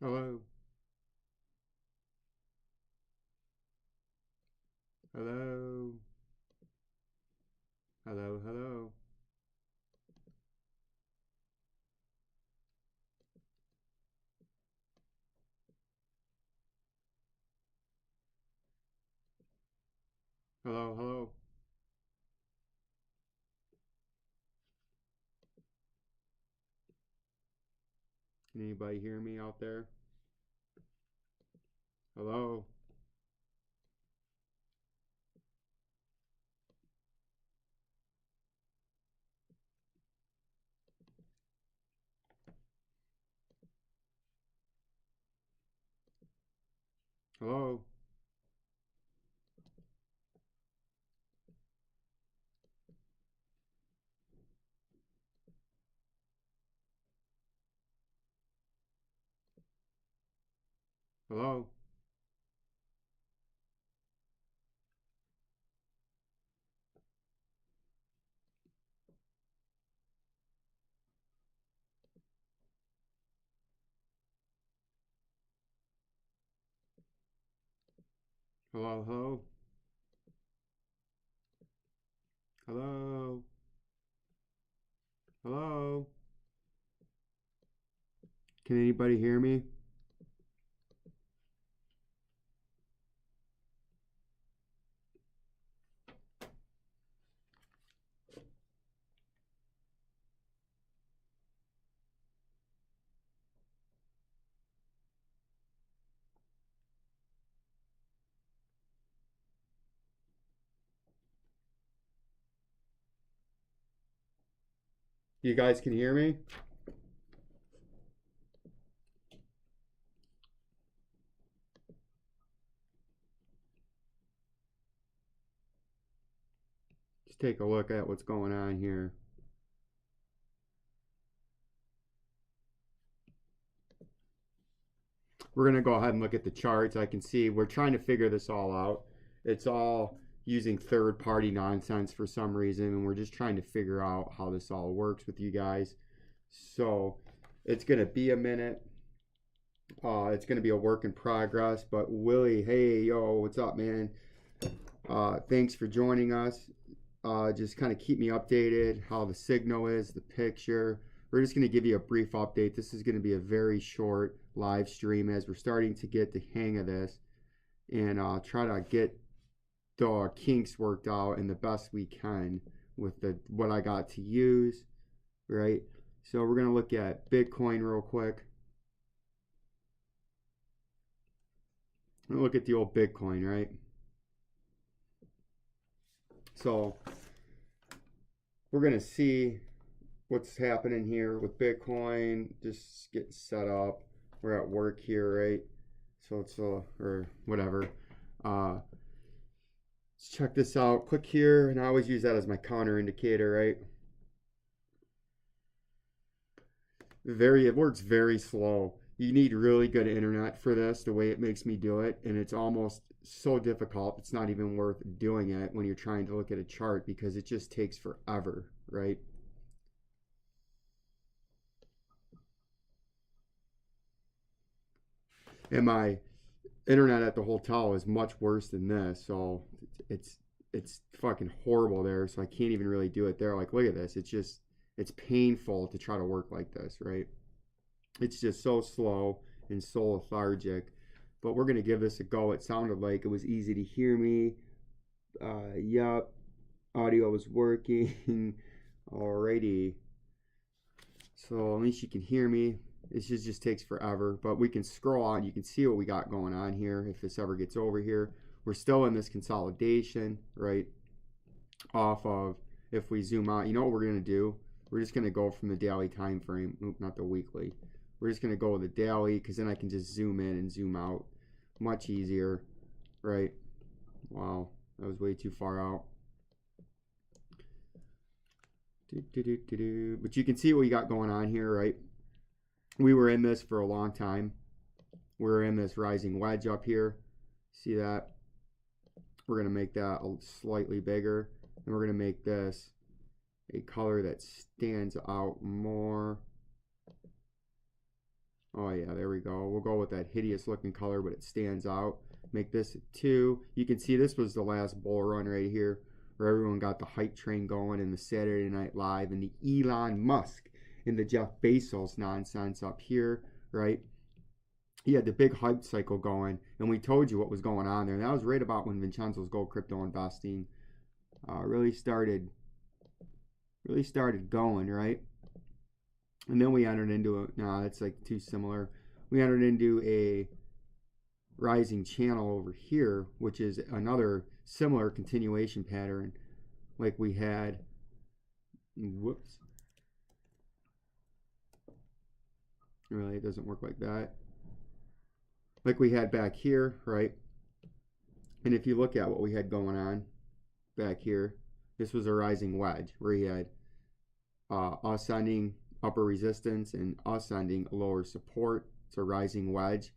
Hello. Hello. Hello. Hello. Hello. Hello. Can anybody hear me out there? Hello. Hello. Hello. Hello. Hello. Hello. Hello. Can anybody hear me? You guys can hear me? Just take a look at what's going on here. We're going to go ahead and look at the charts. I can see we're trying to figure this all out. It's all using third-party nonsense for some reason, and we're just trying to figure out how this all works with you guys. So it's going to be a minute. It's going to be a work in progress. But Willie, hey, yo, what's up, man? Thanks for joining us. Just kind of keep me updated how the signal is, the picture. We're just going to give you a brief update. This is going to be a very short live stream as we're starting to get the hang of this and try to get the kinks worked out and the best we can with the what I got to use, right? So we're going to look at Bitcoin real quick. Look at the old Bitcoin, right? So we're going to see what's happening here with Bitcoin, just getting set up. We're at work here, right? So it's or whatever. Let's check this out. Click here, and I always use that as my counter indicator, right? It works very slow. You need really good internet for this, the way it makes me do it, and it's almost so difficult. It's not even worth doing it when you're trying to look at a chart because it just takes forever, right? And my internet at the hotel is much worse than this, so it's it's fucking horrible there. So I can't even really do it there. Like, look at this. It's painful to try to work like this, right? It's just so slow and so lethargic. But we're gonna give this a go. It sounded like it was easy to hear me. Yup, audio was working. Alrighty. So at least you can hear me. This just takes forever, but we can scroll on. You can see what we got going on here if this ever gets over here. We're still in this consolidation, right? Off of, if we zoom out, you know what we're going to do? We're just going to go from the daily time frame, not the weekly. We're just going to go with the daily because then I can just zoom in and zoom out. Much easier, right? Wow, that was way too far out. But you can see what we got going on here, right? We were in this for a long time. We were in this rising wedge up here. See that? We're going to make that slightly bigger. And we're going to make this a color that stands out more. Oh yeah, there we go. We'll go with that hideous looking color, but it stands out. Make this a 2. You can see this was the last bull run right here, where everyone got the hype train going and the Saturday Night Live and the Elon Musk and the Jeff Bezos nonsense up here, right? He had the big hype cycle going, and we told you what was going on there. And that was right about when Vincenzo's gold crypto investing really started going, right? And then we entered into a, no, that's like too similar. We entered into a rising channel over here, which is another similar continuation pattern like we had. Whoops. Really, it doesn't work like that. Like we had back here, right? And if you look at what we had going on back here, this was a rising wedge where he had ascending upper resistance and ascending lower support. It's a rising wedge.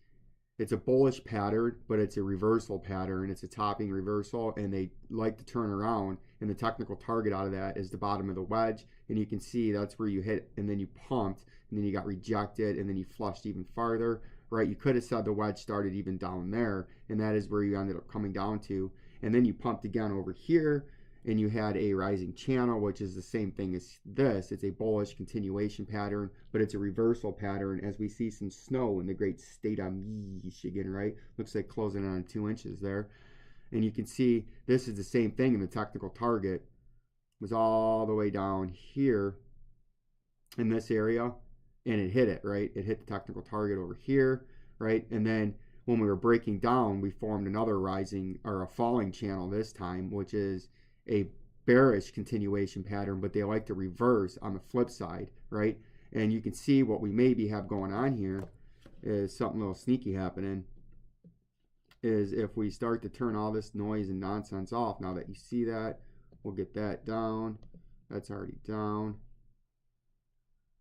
It's a bullish pattern, but it's a reversal pattern. It's a topping reversal, and they like to turn around, and the technical target out of that is the bottom of the wedge, and you can see that's where you hit, and then you pumped, and then you got rejected, and then you flushed even farther, right? You could have said the wedge started even down there, and that is where you ended up coming down to, and then you pumped again over here, and you had a rising channel, which is the same thing as this. It's a bullish continuation pattern, but it's a reversal pattern as we see some snow in the great state of Michigan, right? Looks like closing on 2 inches there. And you can see this is the same thing in the technical target. It was all the way down here in this area, and it hit it, right? It hit the technical target over here, right? And then when we were breaking down, we formed another rising or a falling channel this time, which is a bearish continuation pattern, but they like to reverse on the flip side, right? And you can see what we maybe have going on here is something a little sneaky happening, is if we start to turn all this noise and nonsense off. Now that you see that, we'll get that down. That's already down.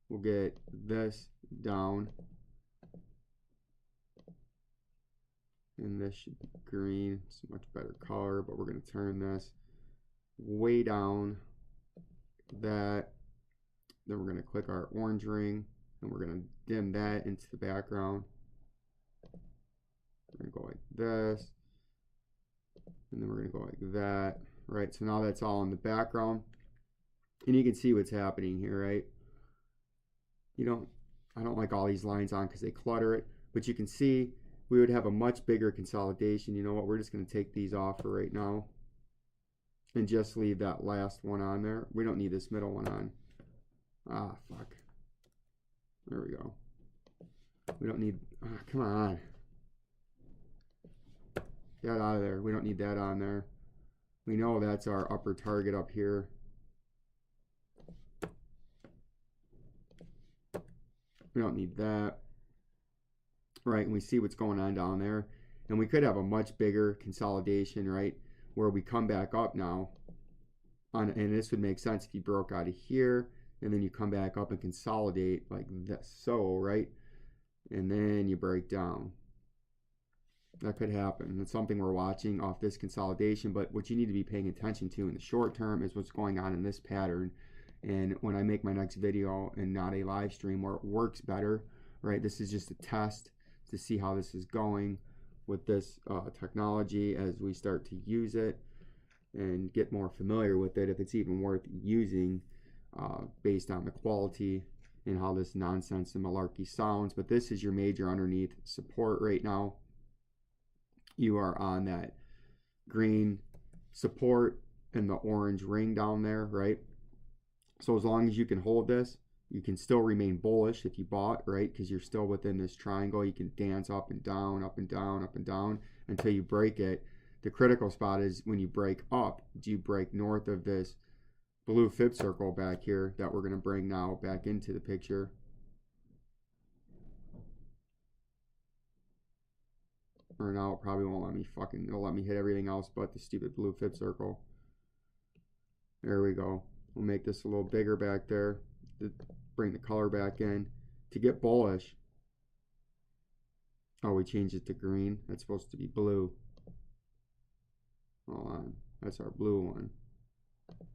We'll get this down. And this should be green. It's a much better color, but we're going to turn this way down, that. Then we're going to click our orange ring, and we're going to dim that into the background. We're going to go like this, and then we're going to go like that, right? So now that's all in the background, and you can see what's happening here, right? I don't like all these lines on because they clutter it, but you can see we would have a much bigger consolidation. You know what? We're just going to take these off for right now and just leave that last one on there. We don't need this middle one on. Ah, fuck. There we go. We don't need, come on. Get out of there. We don't need that on there. We know that's our upper target up here. We don't need that. Right, and we see what's going on down there. And we could have a much bigger consolidation, right? Where we come back up now, and this would make sense if you broke out of here, and then you come back up and consolidate like this, so, right? And then you break down. That could happen. It's something we're watching off this consolidation, but what you need to be paying attention to in the short term is what's going on in this pattern. And when I make my next video and not a live stream where it works better, right? This is just a test to see how this is going with this technology as we start to use it and get more familiar with it, if it's even worth using based on the quality and how this nonsense and malarkey sounds. But this is your major underneath support right now. You are on that green support and the orange ring down there, right? So as long as you can hold this, you can still remain bullish if you bought, right? Because you're still within this triangle. You can dance up and down, up and down, up and down until you break it. The critical spot is when you break up. Do you break north of this blue fib circle back here that we're going to bring now back into the picture? Or now it probably won't let me it'll let me hit everything else but the stupid blue fib circle. There we go. We'll make this a little bigger back there to bring the color back in. To get bullish, oh, we changed it to green. That's supposed to be blue. Hold on. That's our blue one.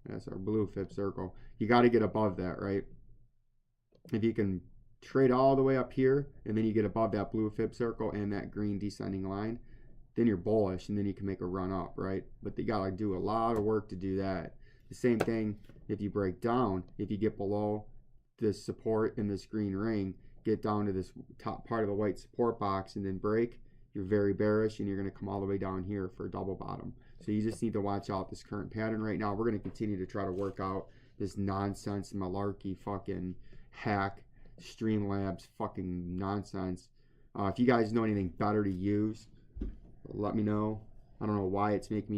That's our blue fib circle. You got to get above that, right? If you can trade all the way up here, and then you get above that blue fib circle and that green descending line, then you're bullish, and then you can make a run up, right? But you gotta do a lot of work to do that. The same thing if you break down, if you get below this support in this green ring, get down to this top part of the white support box and then break, you're very bearish, and you're going to come all the way down here for a double bottom. So you just need to watch out this current pattern right now. We're going to continue to try to work out this nonsense malarkey fucking hack Streamlabs fucking nonsense. If you guys know anything better to use, let me know. I don't know why it's making me